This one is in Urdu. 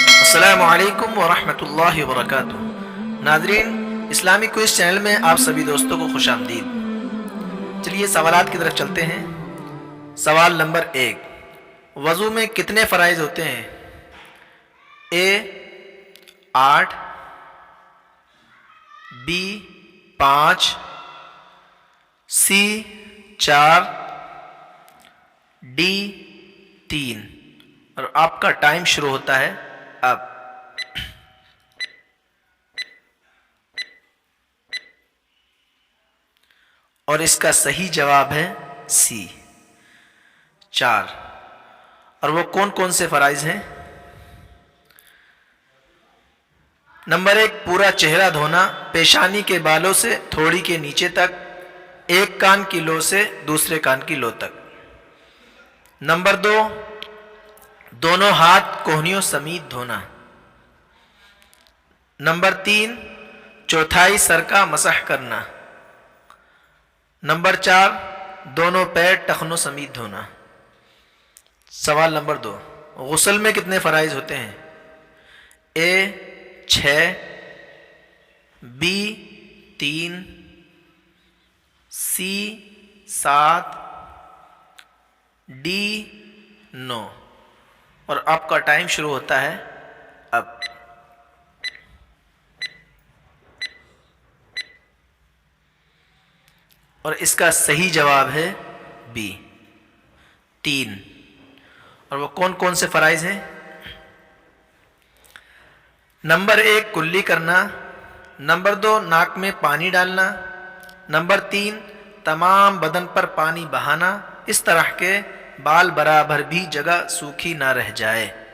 السلام علیکم ورحمۃ اللہ وبرکاتہ۔ ناظرین، اسلامی کوئز چینل میں آپ سبھی دوستوں کو خوش آمدید۔ چلیے سوالات کی طرف چلتے ہیں۔ سوال نمبر 1، وضو میں کتنے فرائض ہوتے ہیں؟ اے 8، بی 5، سی 4، ڈی 3۔ اور آپ کا ٹائم شروع ہوتا ہے اب۔ اور اس کا صحیح جواب ہے سی 4۔ اور وہ کون کون سے فرائض ہیں؟ نمبر 1، پورا چہرہ دھونا، پیشانی کے بالوں سے تھوڑی کے نیچے تک، ایک کان کی لو سے دوسرے کان کی لو تک۔ نمبر 2، دونوں ہاتھ کوہنیوں سمیت دھونا۔ نمبر 3، چوتھائی سر کا مسح کرنا۔ نمبر 4، دونوں پیر ٹخنوں سمیت دھونا۔ سوال نمبر 2، غسل میں کتنے فرائض ہوتے ہیں؟ اے 6، بی 3، سی 7، ڈی 9۔ اور آپ کا ٹائم شروع ہوتا ہے اب۔ اور اس کا صحیح جواب ہے بی 3۔ اور وہ کون کون سے فرائض ہیں؟ نمبر 1، کلی کرنا۔ نمبر 2، ناک میں پانی ڈالنا۔ نمبر 3، تمام بدن پر پانی بہانا، اس طرح کے بال برابر بھی جگہ سوکھی نہ رہ جائے۔